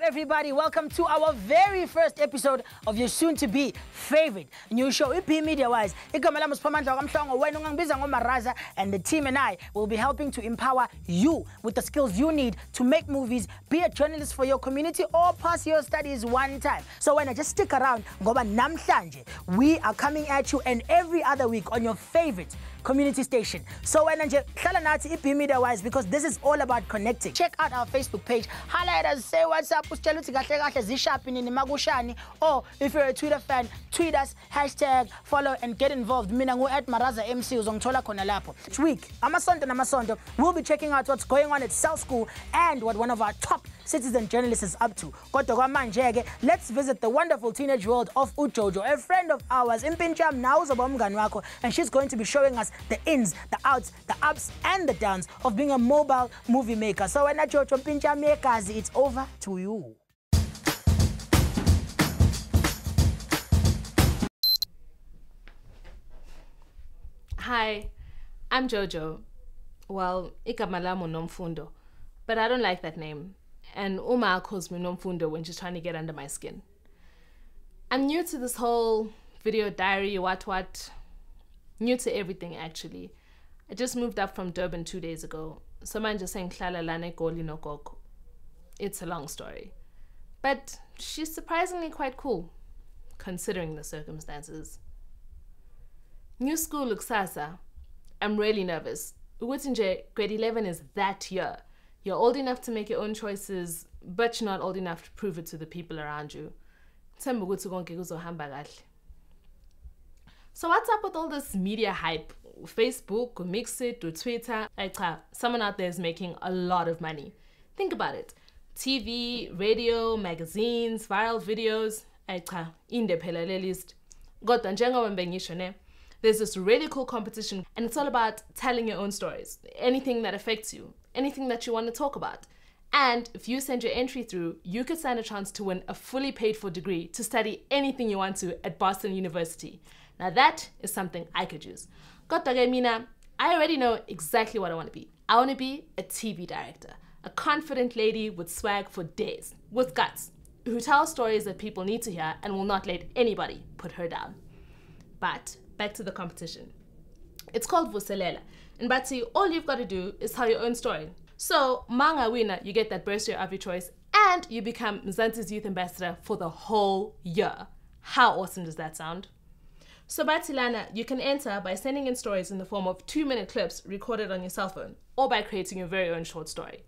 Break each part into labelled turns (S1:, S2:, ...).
S1: everybody? Welcome to our very first episode of your soon-to-be favorite new show, IP Media Wise. And the team and I will be helping to empower you with the skills you need to make movies, be a journalist for your community, or pass your studies one time. So when I just stick around, ngoba namhlanje we are coming at you and every other week on your favorite community station. So when I just IP Media Wise, because this is all about connecting. Check out our Facebook page. Highlight us, say what's up, or if you're a Twitter fan, tweet us, hashtag, follow, and get involved. Mina ngu @Maraza MC uzongithola khona lapho. Each week, Amasonto, we'll be checking out what's going on at South School and what one of our top citizen journalists is up to. Let's visit the wonderful teenage world of Ujojo, a friend of ours, Impincham Nauzo, and she's going to be showing us the ins, the outs, the ups, and the downs of being a mobile movie maker. So when I Jojo Pincham makers, it's over to you.
S2: Hi, I'm Jojo. Well, ikamalamo nomfundo, but I don't like that name. And Uma calls me nomfundo when she's trying to get under my skin. I'm new to this whole video diary, what. New to everything, actually. I just moved up from Durban 2 days ago. So man just saying Klala Lane Goli no Koko. It's a long story. But she's surprisingly quite cool, considering the circumstances. New school Luxasa. I'm really nervous. Ugutinje, grade 11 is that year. You're old enough to make your own choices, but you're not old enough to prove it to the people around you. So what's up with all this media hype? Facebook, Mixit, or Twitter? Someone out there is making a lot of money. Think about it. TV, radio, magazines, viral videos. There's this really cool competition, and it's all about telling your own stories. Anything that affects you, anything that you want to talk about. And if you send your entry through, you could stand a chance to win a fully paid for degree to study anything you want to at Boston University. Now that is something I could use. I already know exactly what I want to be. I want to be a TV director, a confident lady with swag for days, with guts, who tells stories that people need to hear and will not let anybody put her down. But back to the competition. It's called Vuselela, and Batsi, all you've got to do is tell your own story. So, manga winner, you get that bursary of your choice, and you become Mzansi's youth ambassador for the whole year. How awesome does that sound? So Batilana, you can enter by sending in stories in the form of 2-minute clips recorded on your cell phone, or by creating your very own short story.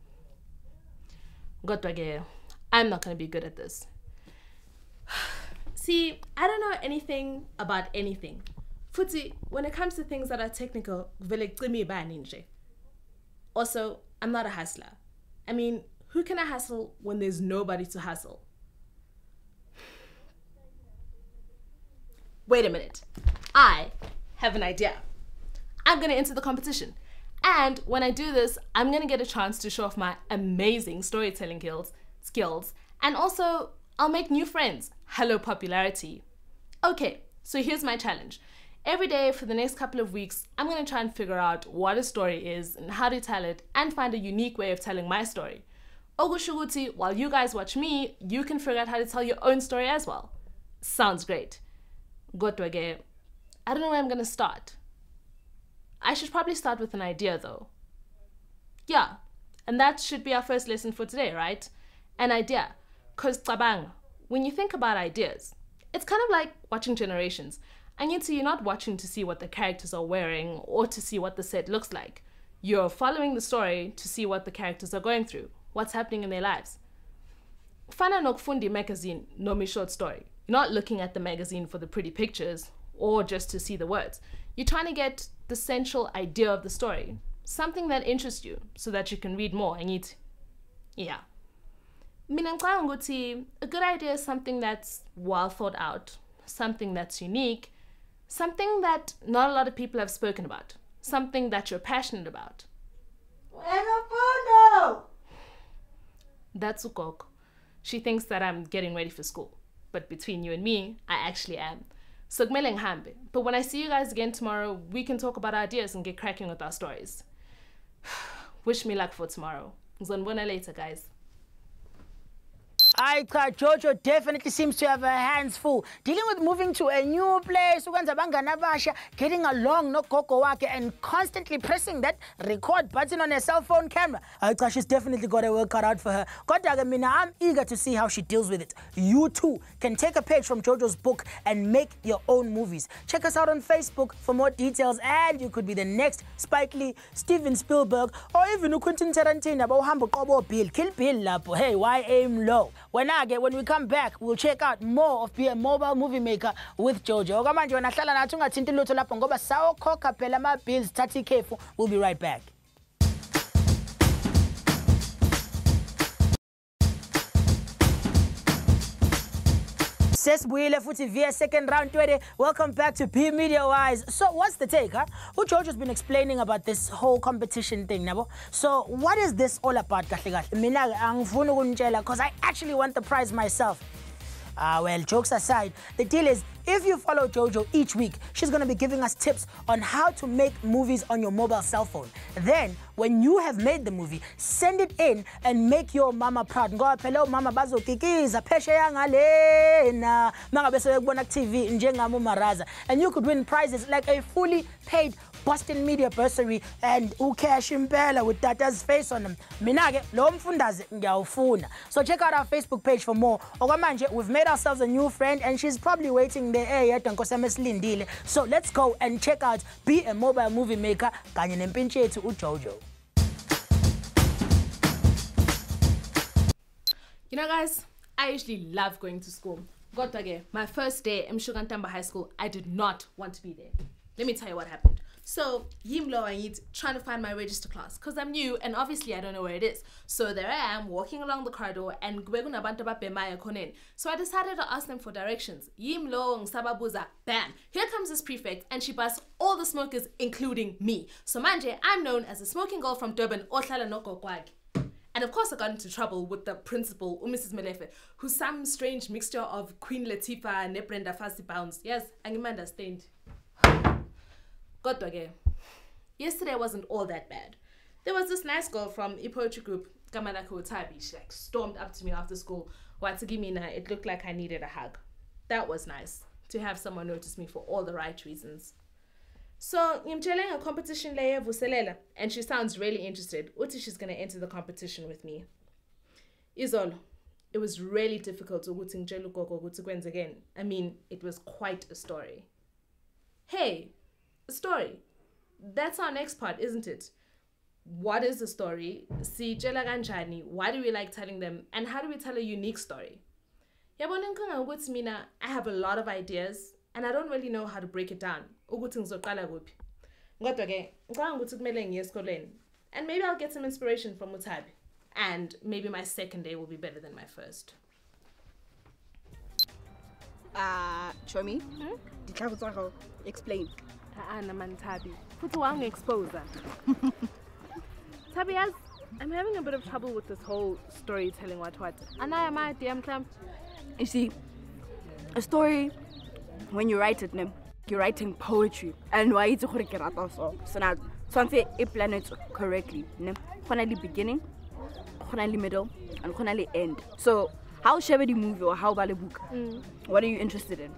S2: I'm not going to be good at this. See, I don't know anything about anything. Futi, when it comes to things that are technical, also, I'm not a hustler. I mean, who can I hustle when there's nobody to hustle? Wait a minute. I have an idea. I'm going to enter the competition. And when I do this, I'm going to get a chance to show off my amazing storytelling skills. And also, I'll make new friends. Hello, popularity. Okay, so here's my challenge. Every day for the next couple of weeks, I'm going to try and figure out what a story is and how to tell it and find a unique way of telling my story. Ogushuguti, while you guys watch me, you can figure out how to tell your own story as well. Sounds great. I don't know where I'm going to start. I should probably start with an idea though. Yeah, and that should be our first lesson for today, right? An idea. Because when you think about ideas, it's kind of like watching Generations. And yet you're not watching to see what the characters are wearing or to see what the set looks like. You're following the story to see what the characters are going through, what's happening in their lives. Fana Nokfundi magazine, no me short story. You're not looking at the magazine for the pretty pictures or just to see the words. You're trying to get the central idea of the story, something that interests you so that you can read more and eat. Yeah. A good idea is something that's well thought out, something that's unique, something that not a lot of people have spoken about, something that you're passionate about. That's Ukok. She thinks that I'm getting ready for school. But between you and me, I actually am. So but when I see you guys again tomorrow, we can talk about ideas and get cracking with our stories. Wish me luck for tomorrow. Later, guys.
S1: Jojo definitely seems to have her hands full, dealing with moving to a new place, getting along no gogo wake, and constantly pressing that record button on her cell phone camera. She's definitely got a work cut out for her. I'm eager to see how she deals with it. You too can take a page from Jojo's book and make your own movies. Check us out on Facebook for more details, and you could be the next Spike Lee, Steven Spielberg, or even Quentin Tarantino. Kill Bill. Hey, why aim low? When we come back, we'll check out more of Be a Mobile Movie Maker with Jojo. We'll be right back. Sesibuyile futhi via second round 20. Welcome back to P Media Wise. So what's the take, huh? George's been explaining about this whole competition thing, nabo. So what is this all about, kahle kahle? Mina angifuni ukunitshela because I actually want the prize myself. Well, jokes aside, the deal is if you follow Jojo each week, she's going to be giving us tips on how to make movies on your mobile cell phone. Then, when you have made the movie, send it in and make your mama proud. Ngoba phela mama bazokikiza phesheya ngalena manga bese bekubona ku TV njengami uMaraza, and you could win prizes like a fully paid Boston Media bursary and ucash impela with Tata's face on them. Mina ke lo mfundaze ngiyawufuna. So check out our Facebook page for more. Okwamanje, we've made ourselves a new friend and she's probably waiting there yedwa nkosami esilindile. So let's go and check out Be a Mobile Movie Maker kanye nempintshi yethu uJojo.
S2: You know, guys, I usually love going to school. My first day in Mshugantamba High School, I did not want to be there. Let me tell you what happened. So, Yimlo I need trying to find my register class because I'm new and obviously I don't know where it is. So there I am walking along the corridor and so I decided to ask them for directions. Yimlo Sababuza, bam! Here comes this prefect and she busts all the smokers, including me. So manje, I'm known as a smoking girl from Durban, Ohlala Noko Kwag. And of course I got into trouble with the principal, Mrs. Melefe, who's some strange mixture of Queen Latifah and Brenda Fassie Bounds. Yes, I can understand. Yesterday wasn't all that bad. There was this nice girl from a poetry group, Kamalako Utabi. She stormed up to me after school. It looked like I needed a hug. That was nice, to have someone notice me for all the right reasons. So, I'm telling a competition layer Vuselela, and she sounds really interested. Uti she's gonna enter the competition with me. Izolo, it was really difficult to again. I mean, it was quite a story. Hey, a story. That's our next part, isn't it? What is the story? Why do we like telling them? And how do we tell a unique story? I have a lot of ideas and I don't really know how to break it down. And maybe I'll get some inspiration from Mutabi. And maybe my second day will be better than my first.
S3: Chomi? Explain.
S2: Tabi. Put expose that. Tabi, I'm having a bit of trouble with this whole storytelling what. And I am my DM clamp.
S3: You see, a story, when you write it, you're writing poetry. And why it's so now, something it planned correctly. Finally beginning, finally middle, and finally end. So how shall the movie or how about the book? What are you interested in?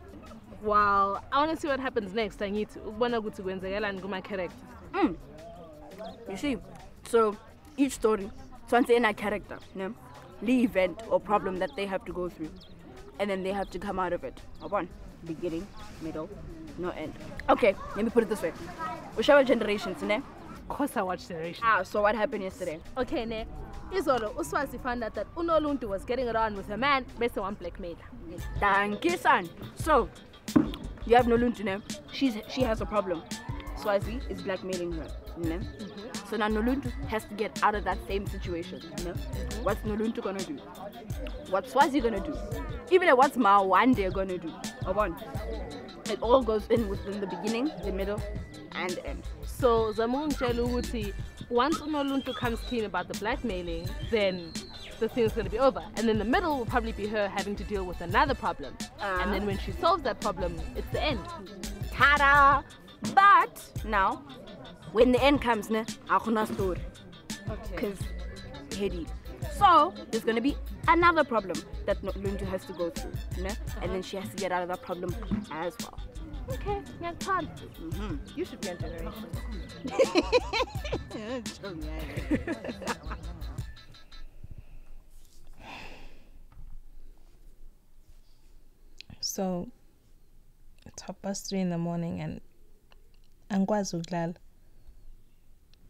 S2: Wow, I want to see what happens next. I need to go to Gwenzegela and go my character.
S3: You see, so each story, something in a character, the event or problem that they have to go through, and then they have to come out of it. One, beginning, middle, no end. Okay, let me put it this way. We show generations, ne?
S2: Of course I watched Generations.
S3: So what happened yesterday?
S2: Okay, ne? Izolo, Uswazi found out that Unoluntu was getting around with a man based on one blackmailer.
S3: Thank you, son. So, you have Noluntu, ne? She has a problem. Swazi is blackmailing her, ne? So now Noluntu has to get out of that same situation, ne? What's Noluntu gonna do? What's Swazi gonna do? Even what's Mawande gonna do? It all goes in within the beginning, the middle, and the end.
S2: So Zamun Cheluuti, once Unoluntu comes clean about the blackmailing, then the thing's going to be over. And then the middle will probably be her having to deal with another problem. And then when she solves that problem, it's the end.
S3: Ta-da! But now, when the end comes, I can't story.
S2: Okay.
S3: Because heady. So there's gonna be another problem that Luntu has to go through, and then she has to get out of that problem as well.
S2: Okay, yeah, fun. You should be on Generation.
S4: So it's 3:30 in the morning and angikwazi ukulala.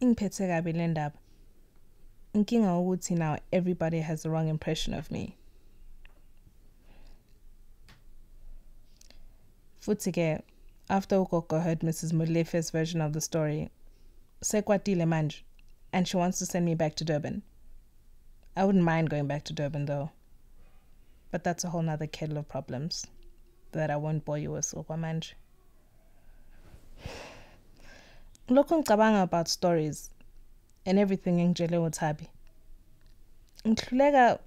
S4: Ingiphethe kabi le ndaba. Inkinga ukuthi now everybody has the wrong impression of me. Futhi ke after ugogo heard Mrs. Molefe's version of the story, sekwatile manje, and she wants to send me back to Durban. I wouldn't mind going back to Durban though. But that's a whole nother kettle of problems that I won't bore you with okwamanje. Lokhu ngicabanga about stories and everything ngijele uThabi. Ngihluleka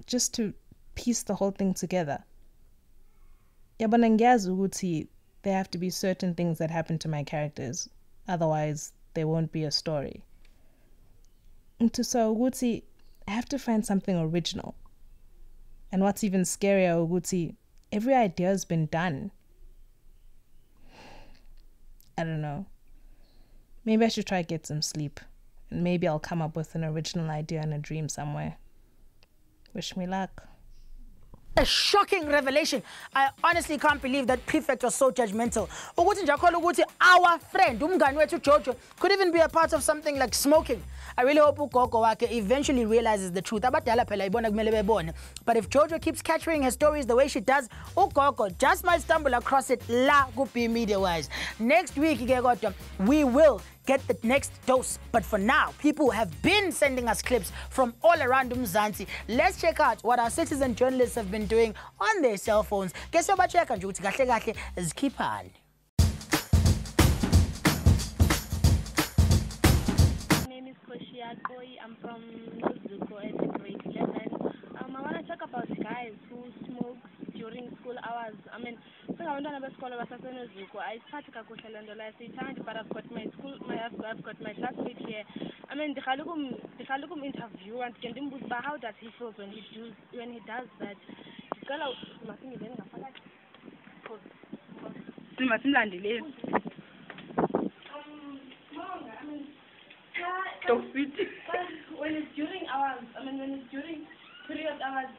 S4: just to piece the whole thing together. Yabona ngiyazi ukuthi there have to be certain things that happen to my characters, otherwise there won't be a story. So ukuthi I have to find something original. And what's even scarier, ukuthi every idea has been done. I don't know. Maybe I should try to get some sleep. And maybe I'll come up with an original idea in a dream somewhere. Wish me luck.
S1: A shocking revelation. I honestly can't believe that Prefect was so judgmental. Ukuthi nje akholwa ukuthi our friend, umngani wethu Jojo, could even be a part of something like smoking. I really hope ugogo wakhe eventually realizes the truth. Abadala phela ibona kumele bebone. But if Jojo keeps capturing her stories the way she does, ugogo just might stumble across it la ku-B Media wise. Next week, we will get the next dose. But for now, people have been sending us clips from all around Mzansi. Let's check out what our citizen journalists have been doing on their cell phones. Guess what? Check and keep on.
S5: My name is Koshia Koi. I'm from Nozuko at grade 11. I want to talk about guys who smoke during school hours. I mean, I started but I've got my school, I've got my classmate here. I mean, the Khalugum interview and how does he feel when he does that? When it's during hours, I mean, when it's during period hours,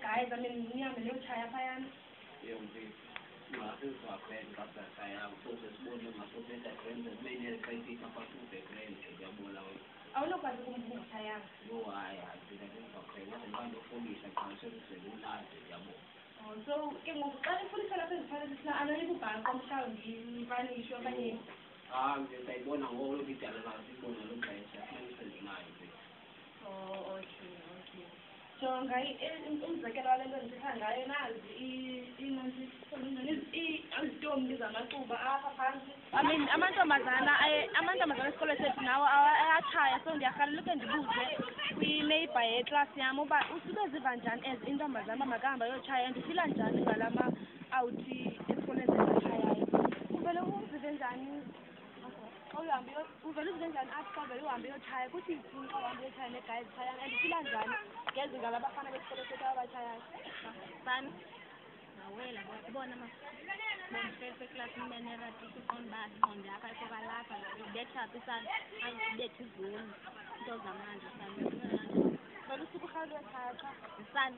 S5: guys, I mean, oh, okay. So, guys, I mean, amantombazana esikole sethu nawo ayatshaya, so ndiyakhaleleka ndibuze kwi-neighbor yeklasi yam uba usuke ziva njani as intombazana makahamba yotshaya, ndifila njani ngalama awuthi esikoleni sethu uvele uzive njani uvele uzive njani athi xa vele uhambe yotshaya kuthi xa uhambe yotshaya nee-guys tshayana and ndifila njani ngezinga labafana besikole sethu abatshayayo bani nawela bona bonifese eklasi umenera tisikon uba ingqondo yakho ayikho kalapha ibetha phi sana ayibetha izoni into zamanje sana vele usuke urhalwe ekhaya xa sana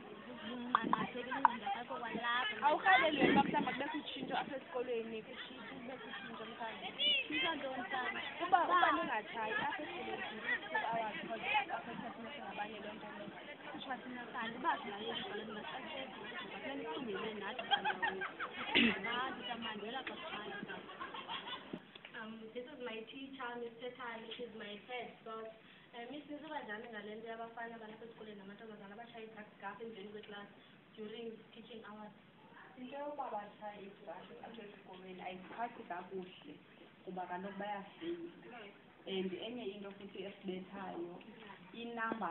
S5: unqanqathekile ingqondo yakho ayikho kwalapha awurhaleli wena uba mhlawumbi kubekho utshintsho apha esikolweni kubekho utshintsho mhlawumbi tshintsha ntoni sana uba ningatshayi apha esikolweni school hours because apha esikhathini singabanye loo nto leyo kuthiwa thina kanti uba sinayo esikoleni ngasatheko funeka nikhulumele nathi abantu kamandela kasitshaya this is my teacher, Mr. Tan, she's my head boss. Miss niziva njani ngale nto yabafana balapha esikoleni namantombazana abashaya i-drugs gap emveni kweclass during teaching hours?
S6: Into yokuba batshaye i-drugs apha esikolweni ayiphathi kakuhle kuba kaloku bayafeyila. And enye into futhi esibethayo inamba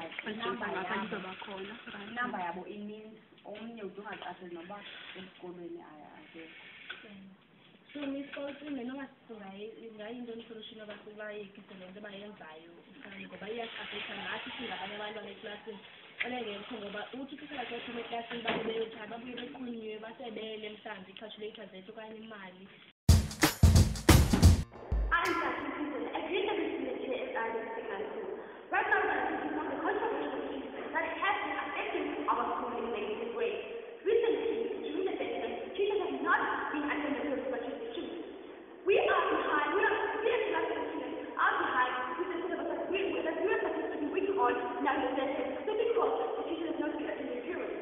S6: yabo ininzi, omnye ude ungaqapheli noba esikolweni akekho.
S5: So misicocime noma ingayinto solution abayekise lento abayenzayo ngoba iyasi-affecta nathi singabanye abantwana eklasini olengekho ngoba uthi uthisela sephuma eklasini babe beyothatha babuye beqhunyiwe basebele mhlawumbe ii-calculator zethu okanye imali.
S7: I'm Jackie Peterson. I create a business in the SR Technology. Right now, I'm speaking on the controversial issues that have been affecting our school in a negative way. Recently, during the session, teachers have not been attending to special students. We are behind. We as classes students are behind with the syllabus that we are supposed to be working on now in the session. So because the teacher has not been attending period.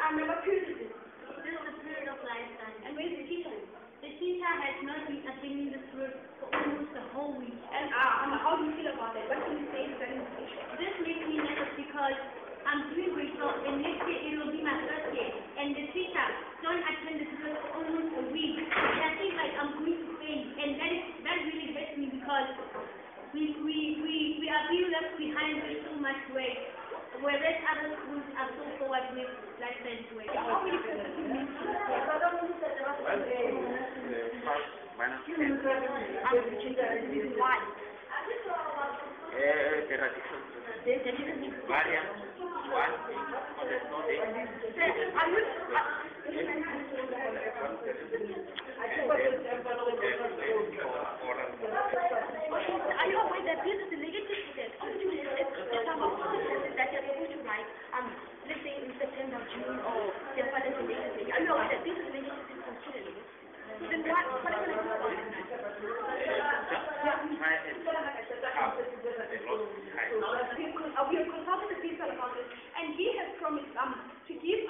S7: And number two, this is the period of lifetime. And where's the teacher? The teacher has not been attending this period for almost the whole week. And how do you feel about it? What can you say regarding this issue? This makes me nervous because I'm doing great now, and next year it will be my first year. And the teacher don't attend this period for almost a week. And I think like I'm going to fail, and that really hurts me because we are being left behind with so much work, whereas other schools are so forward with lifetime work. How many people do you need to why? Are you aware that this is the negative step of doing it? That you're supposed to write, let's say in September, June, or their father's relationship. Are you aware that this is the negative step for students? Then what are you going to do about it now? We have consulted the principal about this, and he has promised to give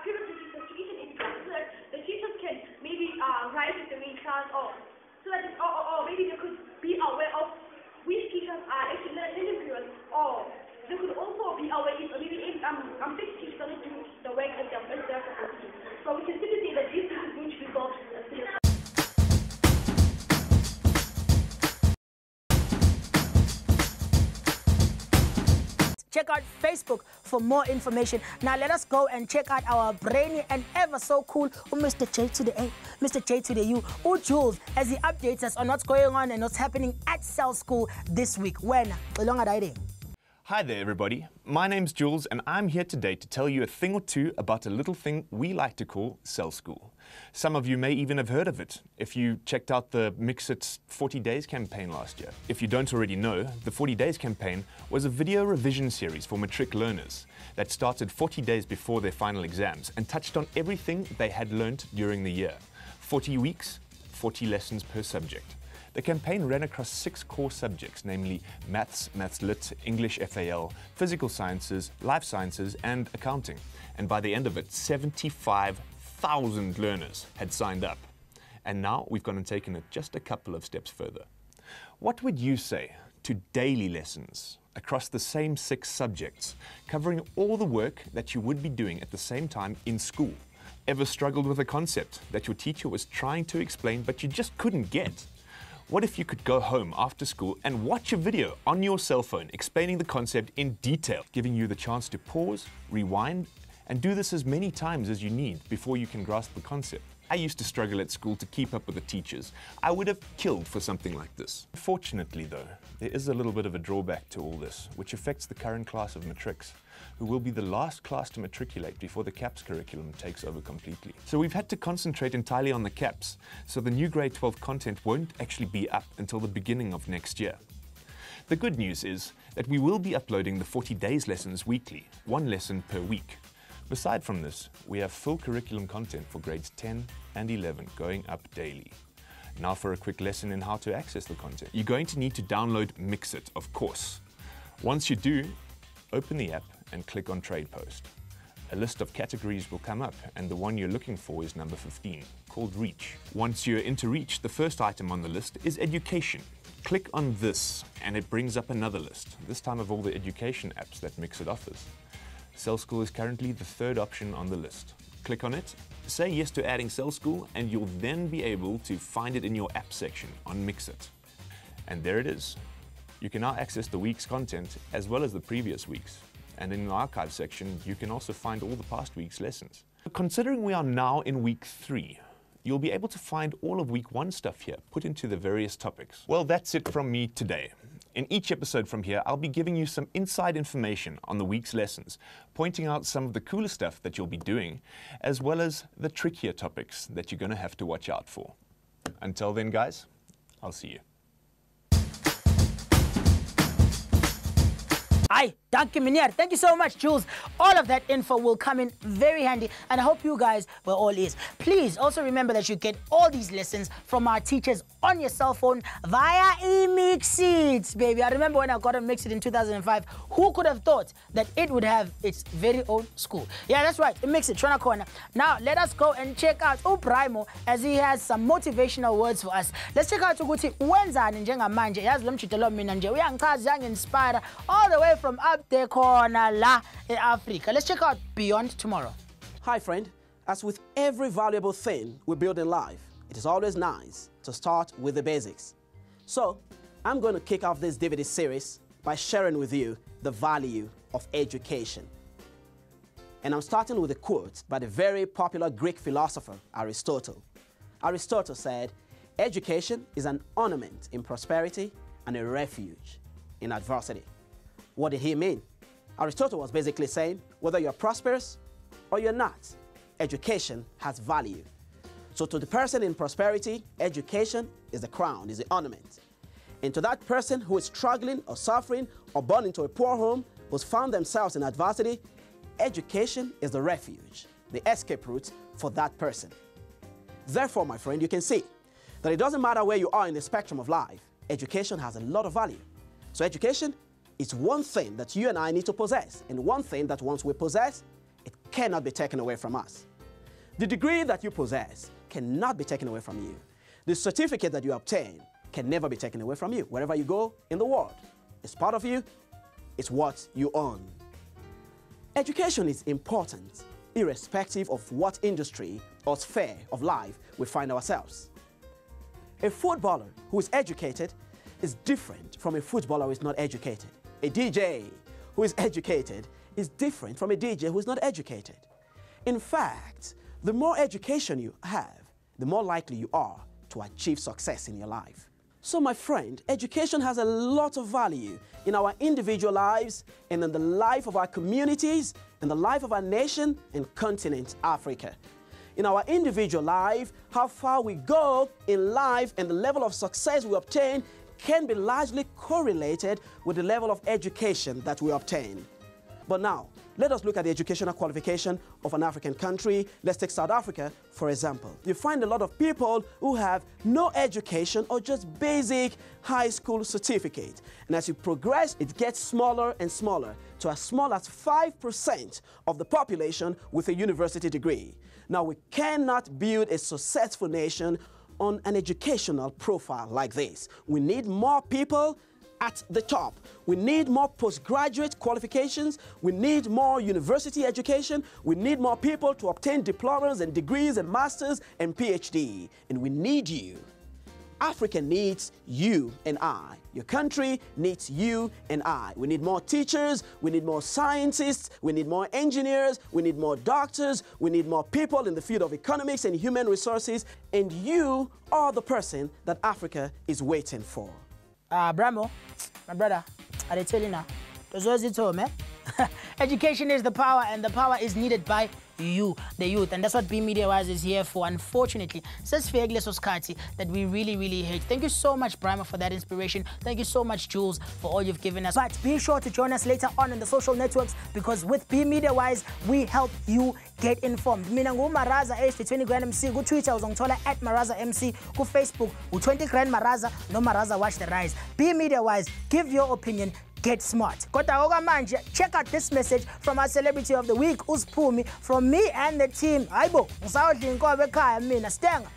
S7: period to each and every class so that the teachers can maybe write with the main class, or so that or maybe they could be aware of which teachers are actually attending period, or they could also be aware if maybe if six teachers are not doing the work as they're supposed to. So we can simply say that this is going to resolve the
S1: Check out Facebook for more information. Now let us go and check out our brainy and ever so cool Mr. J to the A, Mr. J to the U, Jules, as he updates us on what's going on and what's happening at Cell School this week. When?
S8: Hi there everybody, my name's Jules and I'm here today to tell you a thing or two about a little thing we like to call Cell School. Some of you may even have heard of it if you checked out the Mix It 40 Days campaign last year. If you don't already know, the 40 Days campaign was a video revision series for matric learners that started 40 days before their final exams and touched on everything they had learnt during the year. 40 weeks, 40 lessons per subject. The campaign ran across 6 core subjects, namely Maths, Maths Lit, English FAL, Physical Sciences, Life Sciences and Accounting. And by the end of it, 75,000 learners had signed up. And now we've gone and taken it just a couple of steps further. What would you say to daily lessons across the same 6 subjects, covering all the work that you would be doing at the same time in school? Ever struggled with a concept that your teacher was trying to explain but you just couldn't get? What if you could go home after school and watch a video on your cell phone explaining the concept in detail, giving you the chance to pause, rewind, and do this as many times as you need before you can grasp the concept? I used to struggle at school to keep up with the teachers. I would have killed for something like this. Fortunately though, there is a little bit of a drawback to all this, which affects the current class of matrics, who will be the last class to matriculate before the CAPS curriculum takes over completely. So we've had to concentrate entirely on the CAPS, so the new grade 12 content won't actually be up until the beginning of next year. The good news is that we will be uploading the 40 days lessons weekly, 1 lesson per week. Aside from this, we have full curriculum content for grades 10 and 11 going up daily. Now for a quick lesson in how to access the content. You're going to need to download Mixit, of course. Once you do, open the app and click on Trade Post. A list of categories will come up and the one you're looking for is number 15, called Reach. Once you're into Reach, the first item on the list is Education. Click on this and it brings up another list, this time of all the education apps that Mixit offers. Cell School is currently the 3rd option on the list. Click on it, say yes to adding Cell School, and you'll then be able to find it in your app section on Mixit. And there it is. You can now access the week's content as well as the previous week's. And in the archive section, you can also find all the past week's lessons. Considering we are now in week 3, you'll be able to find all of week 1 stuff here, put into the various topics. Well, that's it from me today. In each episode from here, I'll be giving you some inside information on the week's lessons, pointing out some of the cooler stuff that you'll be doing, as well as the trickier topics that you're going to have to watch out for. Until then, guys, I'll see you.
S1: Hi, dankie meneer. Thank you so much, Jules. All of that info will come in very handy, and I hope you guys were all ears. Please also remember that you get all these lessons from our teachers on your cell phone via eMixit, baby. I remember when I got a Mixit in 2005. Who could have thought that it would have its very own school? Yeah, that's right, eMixit, Shona Corner. Now, let us go and check out uPrimo as he has some motivational words for us. Let's check out ukuthi wenzani njengamanje. Yazi lo mjidelo mina nje uyangichaza uyangi-inspire all the way from up there corner la Africa. Let's check out Beyond Tomorrow.
S9: Hi friend, as with every valuable thing we build in life, it is always nice to start with the basics. So, I'm going to kick off this DVD series by sharing with you the value of education. And I'm starting with a quote by the very popular Greek philosopher Aristotle. Aristotle said, "Education is an ornament in prosperity and a refuge in adversity." What did he mean? Aristotle was basically saying, whether you're prosperous or you're not, education has value. So to the person in prosperity, education is the crown, is the ornament. And to that person who is struggling or suffering or born into a poor home, who's found themselves in adversity, education is the refuge, the escape route for that person. Therefore, my friend, you can see that it doesn't matter where you are in the spectrum of life, education has a lot of value. So education is one thing that you and I need to possess, and one thing that once we possess, it cannot be taken away from us. The degree that you possess cannot be taken away from you. The certificate that you obtain can never be taken away from you. Wherever you go in the world, it's part of you, it's what you own. Education is important, irrespective of what industry or sphere of life we find ourselves. A footballer who is educated is different from a footballer who is not educated. A DJ who is educated is different from a DJ who is not educated. In fact, the more education you have, the more likely you are to achieve success in your life. So my friend, education has a lot of value in our individual lives and in the life of our communities, in the life of our nation and continent, Africa. In our individual life, how far we go in life and the level of success we obtain can be largely correlated with the level of education that we obtain. But now, let us look at the educational qualification of an African country. Let's take South Africa, for example. You find a lot of people who have no education or just basic high school certificate. And as you progress, it gets smaller and smaller to as small as 5% of the population with a university degree. Now, we cannot build a successful nation on an educational profile like this. We need more people at the top. We need more postgraduate qualifications. We need more university education. We need more people to obtain diplomas and degrees and masters and PhD. And we need you. Africa needs you and I. Your country needs you and I. We need more teachers, we need more scientists, we need more engineers, we need more doctors, we need more people in the field of economics and human resources, and you are the person that Africa is waiting for.
S1: Bramo, my brother, I tell you now, education is the power, and the power is needed by you, the youth, and that's what B Media Wise is here for. Unfortunately, that we really hate. Thank you so much, Brahma, for that inspiration. Thank you so much, Jules, for all you've given us. But be sure to join us later on in the social networks, because with B Media Wise, we help you get informed. Mina Maraza age 20 Grand MC. Go Twitter uzongithola at Maraza MC. Go Facebook 20 Grand Maraza. No Maraza Watch the Rise. B Media Wise, give your opinion. Get smart. Check out this message from our celebrity of the week, Uspumi, from me and the team. Aibo,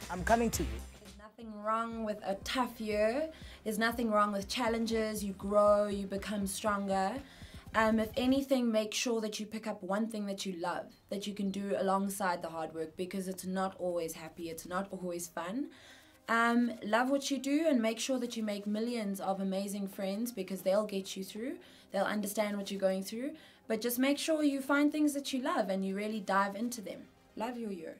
S1: I'm coming to you.
S10: There's nothing wrong with a tough year. There's nothing wrong with challenges. You grow, you become stronger. If anything, make sure that you pick up one thing that you love, that you can do alongside the hard work, because it's not always happy, it's not always fun. Love what you do, and make sure that you make millions of amazing friends, because they'll get you through. They'll understand what you're going through. But just make sure you find things that you love and you really dive into them. Love your year.